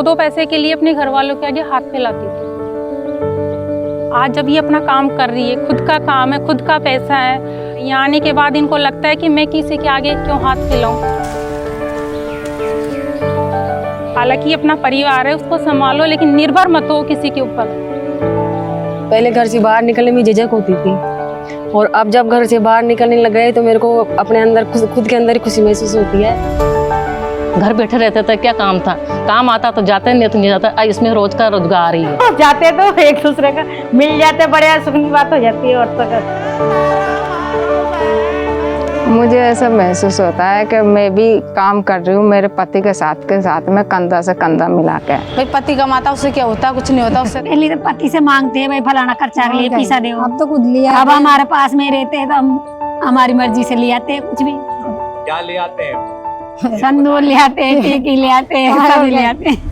दो पैसे के लिए अपने घर वालों के आगे हाथ फैलाती थी। आज जब ये अपना काम कर रही है, खुद का काम है, खुद का पैसा है, यहाँ आने के बाद इनको लगता है कि मैं किसी के आगे क्यों हाथ फैलाऊं। हालांकि अपना परिवार है, उसको संभालो, लेकिन निर्भर मत हो किसी के ऊपर। पहले घर से बाहर निकलने में झिझक होती थी, और अब जब घर से बाहर निकलने लग गए तो मेरे को अपने अंदर खुद के अंदर ही खुशी महसूस होती है। घर बैठे रहते थे, क्या काम था, काम आता तो जाते, नहीं तो नहीं जाता। इसमें रोज का रोजगार ही है। जाते तो एक दूसरे का मिल जाते, बड़े सुख की बात हो जाती है। औरतों का मुझे ऐसा महसूस होता है कि मैं भी काम कर रही हूँ मेरे पति के साथ में कंधा से कंधा मिला के। भाई पति कमाता उससे क्या होता, कुछ नहीं होता उससे। पहले तो पति से मांगते हैं, भाई फलाना खर्चा के लिए पैसा दे। अब तो खुद लिया। अब हमारे पास में रहते हैं तो हम हमारी मर्जी से ले आते हैं। कुछ भी क्या ले आते हैं? संदूर ले आते हैं, टीकी ले आते हैं, सब ले आते हैं।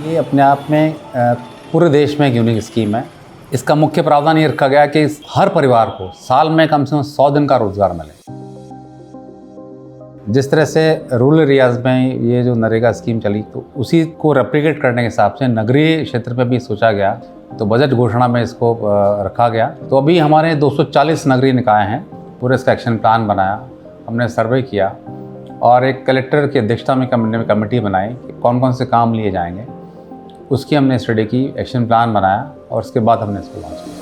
ये अपने आप में पूरे देश में एक यूनिक स्कीम है। इसका मुख्य प्रावधान ये रखा गया कि हर परिवार को साल में कम से कम 100 दिन का रोजगार मिले। जिस तरह से रूरल एरियाज में ये जो नरेगा स्कीम चली, तो उसी को रेप्लिकेट करने के हिसाब से नगरीय क्षेत्र पे भी सोचा गया, तो बजट घोषणा में इसको रखा गया। तो अभी हमारे 240 नगरीय निकाय हैं, पूरे इसका एक्शन प्लान बनाया, हमने सर्वे किया और एक कलेक्टर की अध्यक्षता में कमेटी बनाई कि कौन कौन से काम लिए जाएंगे। उसकी हमने स्टडी की, एक्शन प्लान बनाया और उसके बाद हमने इसको लॉन्च किया।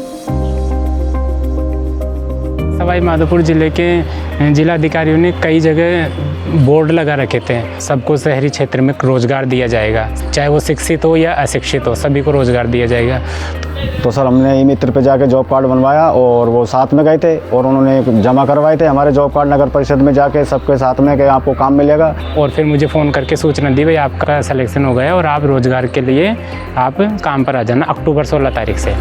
सवाई माधोपुर जिले के जिलाधिकारियों ने कई जगह बोर्ड लगा रखे थे, सबको शहरी क्षेत्र में रोजगार दिया जाएगा, चाहे वो शिक्षित हो या अशिक्षित हो, सभी को रोजगार दिया जाएगा। तो सर हमने ई मित्र पे जाके जॉब कार्ड बनवाया और वो साथ में गए थे और उन्होंने जमा करवाए थे हमारे जॉब कार्ड नगर परिषद में जाके सबके साथ में कि आपको काम मिलेगा। और फिर मुझे फ़ोन करके सूचना दी, भाई आपका सिलेक्शन हो गया और आप रोजगार के लिए आप काम पर आ जाना अक्टूबर 16 तारीख से।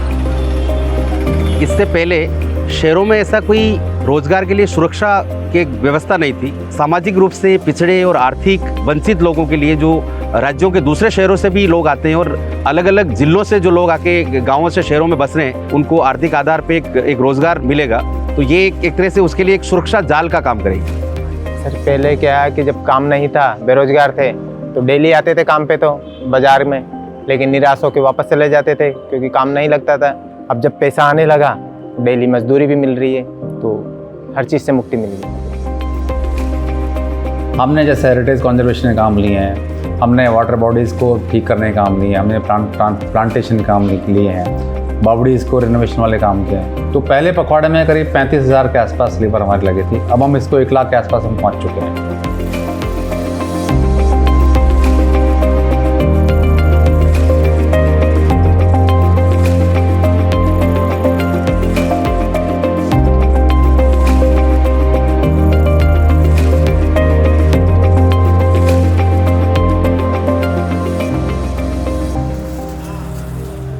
इससे पहले शहरों में ऐसा कोई रोजगार के लिए सुरक्षा की व्यवस्था नहीं थी। सामाजिक रूप से पिछड़े और आर्थिक वंचित लोगों के लिए जो राज्यों के दूसरे शहरों से भी लोग आते हैं और अलग अलग जिलों से जो लोग आके गांवों से शहरों में बस रहे हैं, उनको आर्थिक आधार पे एक रोजगार मिलेगा। तो ये एक तरह से उसके लिए एक सुरक्षा जाल का काम करेगी। सर पहले क्या है कि जब काम नहीं था, बेरोजगार थे, तो डेली आते थे काम पे तो बाजार में, लेकिन निराश होकर वापस चले जाते थे क्योंकि काम नहीं लगता था। अब जब पैसा आने लगा, डेली मजदूरी भी मिल रही है, तो हर चीज़ से मुक्ति मिल गई। हमने जैसे हेरिटेज कॉन्जर्वेशन के काम लिए हैं, हमने वाटर बॉडीज़ को ठीक करने के काम लिए, हमने प्लांटेशन के काम लिए हैं, बावड़ीज़ को रिनोवेशन वाले काम किए हैं। तो पहले पखवाड़े में करीब 35,000 के आसपास लेबर हमारी लगी थी, अब हम इसको 1 लाख के आसपास हम पहुँच चुके हैं।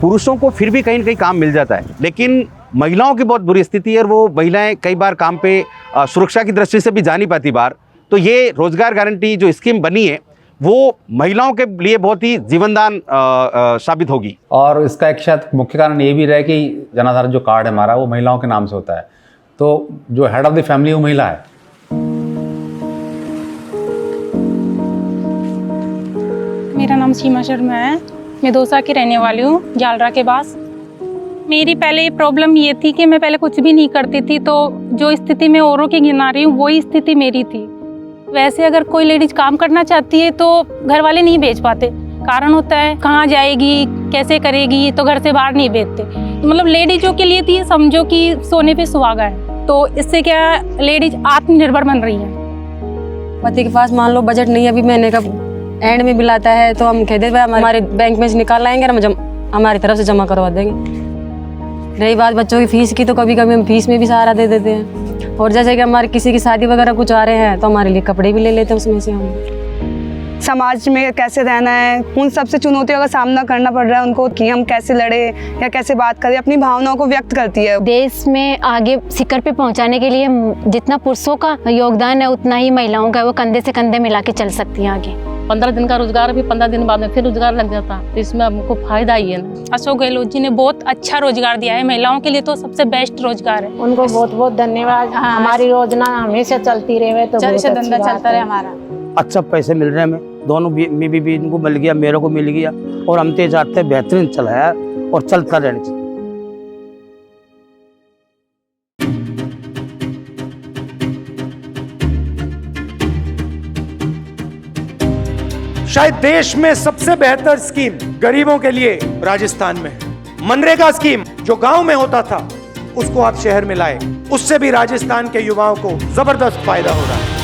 पुरुषों को फिर भी कहीं ना कहीं काम मिल जाता है, लेकिन महिलाओं की बहुत बुरी स्थिति है और वो महिलाएं कई बार काम पे सुरक्षा की दृष्टि से भी जा नहीं पाती बाहर। तो ये रोजगार गारंटी जो स्कीम बनी है वो महिलाओं के लिए बहुत ही जीवनदान साबित होगी। और इसका एक शायद मुख्य कारण ये भी रहे कि जनाधार जो कार्ड है हमारा, वो महिलाओं के नाम से होता है, तो जो हेड ऑफ द फैमिली वो महिला है। मेरा नाम सीमा शर्मा है, मैं दौसा की रहने वाली हूँ, जालरा के पास। मेरी पहले प्रॉब्लम ये थी कि मैं पहले कुछ भी नहीं करती थी, तो जो स्थिति मैं औरों की गिना रही हूँ वही स्थिति मेरी थी। वैसे अगर कोई लेडीज काम करना चाहती है तो घर वाले नहीं भेज पाते, कारण होता है कहाँ जाएगी, कैसे करेगी, तो घर से बाहर नहीं भेजते। तो मतलब लेडीजों के लिए थी, समझो कि सोने पे सुहागा है। तो इससे क्या लेडीज आत्मनिर्भर बन रही है। पति के पास मान लो बजट नहीं, अभी महीने का एंड में बिल आता है तो हम कहते हैं हमारे बैंक में से निकाल लाएंगे, हम हमारी तरफ से जमा करवा देंगे। रही बात बच्चों की फीस की, तो कभी कभी हम फीस में भी सहारा दे देते हैं। और जैसे कि हमारे किसी की शादी वगैरह कुछ आ रहे हैं तो हमारे लिए कपड़े भी ले लेते हैं उसमें से हम। समाज में कैसे रहना है, उन सबसे चुनौतियों का सामना करना पड़ रहा है उनको कि हम कैसे लड़े या कैसे बात करें, अपनी भावनाओं को व्यक्त करती है। देश में आगे शिखर पे पहुंचाने के लिए जितना पुरुषों का योगदान है उतना ही महिलाओं का, वो कंधे से कंधे मिला के चल सकती हैं आगे। 15 दिन का रोजगार भी 15 दिन बाद में फिर रोजगार लग जाता, तो इसमें हमको फायदा ही है ना। अशोक गहलोत जी ने बहुत अच्छा रोजगार दिया है, महिलाओं के लिए तो सबसे बेस्ट रोजगार है। उनको बहुत बहुत धन्यवाद। हमारी योजना हमेशा चलती रहे तो धंधा चलता रहे हमारा। अच्छा पैसे मिल रहे हैं, हमें दोनों भी इनको मिल गया, मेरे को मिल गया, और हम तेज आते बेहतरीन चलाया और चलता रहना चाहिए। शायद देश में सबसे बेहतर स्कीम गरीबों के लिए राजस्थान में है। मनरेगा स्कीम जो गांव में होता था उसको आप शहर में लाए, उससे भी राजस्थान के युवाओं को जबरदस्त फायदा हो रहा है।